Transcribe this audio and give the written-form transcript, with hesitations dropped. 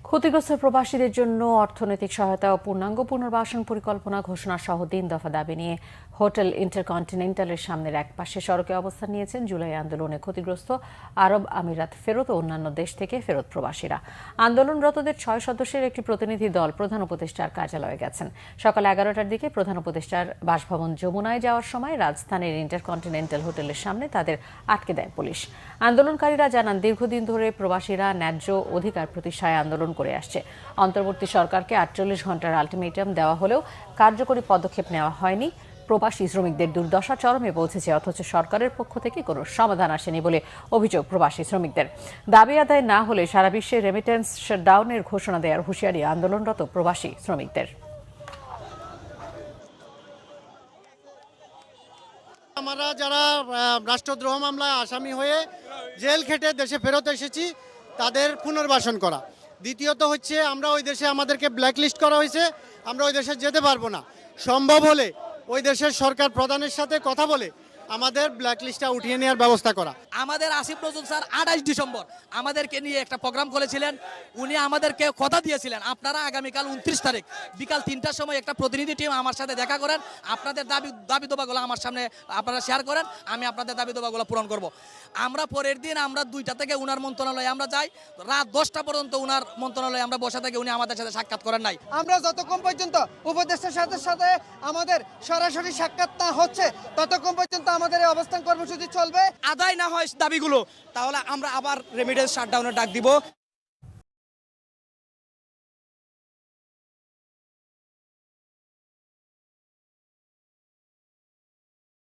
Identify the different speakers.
Speaker 1: ক্ষতিগ্রস্ত প্রবাসীদের জন্য অর্থনৈতিক সহায়তা ও পূর্ণাঙ্গ পুনর্বাসন পরিকল্পনা ঘোষণা সহ ৩ দফা দাবি নিয়ে হোটেল ইন্টারকন্টিনেন্টালের সামনের একপাশে সড়কে অবস্থান নিয়েছেন জুলাই আন্দোলনে ক্ষতিগ্রস্ত আরব আমিরাত ফেরত ও অন্যান্য দেশ থেকে ফেরত প্রবাসীরা। আন্দোলনরতদের ৬ সদস্যের একটি প্রতিনিধি দল প্রধান উপদেষ্টার কার্যালয়ে গেছেন। সকাল ১১টার দিকে প্রধান উপদেষ্টার বাসভবন যমুনায় যাওয়ার সময় রাজধানীর ইন্টারকন্টিনেন্টাল হোটেলের সামনে তাদের আটকে দেয় পুলিশ। আন্দোলনকারীরা জানান, দীর্ঘদিন ধরে প্রবাসীরা ন্যায্য অধিকার প্রতিষ্ঠায় আন্দোলন করে আসছে। অন্তর্বর্তী সরকারকে ৪৮ ঘণ্টার আলটিমেটাম দেওয়া হলেও কার্যকরী পদক্ষেপ নেওয়া হয়নি। প্রবাসী শ্রমিকদের দুর্দশা চরমে পৌঁছেছে, অথচ সরকারের পক্ষ থেকে কোনো সমাধান আসেনি বলে অভিযোগ প্রবাসী শ্রমিকদের। দাবি আদায় না হলে সারা বিশ্বে রেমিটেন্স শাটডাউনের ঘোষণা দেওয়ার হুঁশিয়ারি আন্দোলনরত প্রবাসী শ্রমিকদের।
Speaker 2: আমরা যারা রাষ্ট্রদ্রোহ মামলায় আসামি হয়ে জেল খেটে দেশে ফেরত এসেছি তাদের পুনর্বাসন করা। দ্বিতীয়ত হচ্ছে, আমরা ওই দেশে আমাদেরকে ব্ল্যাকলিস্ট করা হয়েছে, আমরা ওই দেশে যেতে পারবো না। সম্ভব হলে ওই দেশের সরকার প্রধানের সাথে কথা বলে আমাদের ব্ল্যাকলিস্টটা উঠিয়ে নেওয়ার ব্যবস্থা করা।
Speaker 3: আমাদের আসিফ নজরুল স্যার ২৮ ডিসেম্বর আমাদেরকে নিয়ে একটা প্রোগ্রাম করেছিলেন। উনি আমাদেরকে কথা দিয়েছিলেন, আপনারা আগামীকাল ২৯ তারিখ বিকাল ৩টার সময় একটা প্রতিনিধি টিম আমার সাথে দেখা করেন, আপনাদের দাবি দাবাগুলো আমার সামনে আপনারা শেয়ার করেন, আমি আপনাদের দাবি দাবাগুলো পূরণ করব। আমরা পরের দিন আমরা ২টা থেকে উনার মন্ত্রণালয়ে আমরা যাই, রাত 10টা পর্যন্ত উনার মন্ত্রণালয়ে আমরা বসে থাকি, উনি আমাদের সাথে সাক্ষাৎ করেন নাই।
Speaker 4: আমরা যতক্ষণ পর্যন্ত উপদেষ্টার সাথে আমাদের সরাসরি সাক্ষাৎ না হচ্ছে ততক্ষণ পর্যন্ত আমাদের এই অবস্থান কর্মসূচি চলবে।
Speaker 3: আদায় না হয় দাবিগুলো, তাহলে আমরা আবার রেমিটেন্স শাটডাউনের ডাক দিব।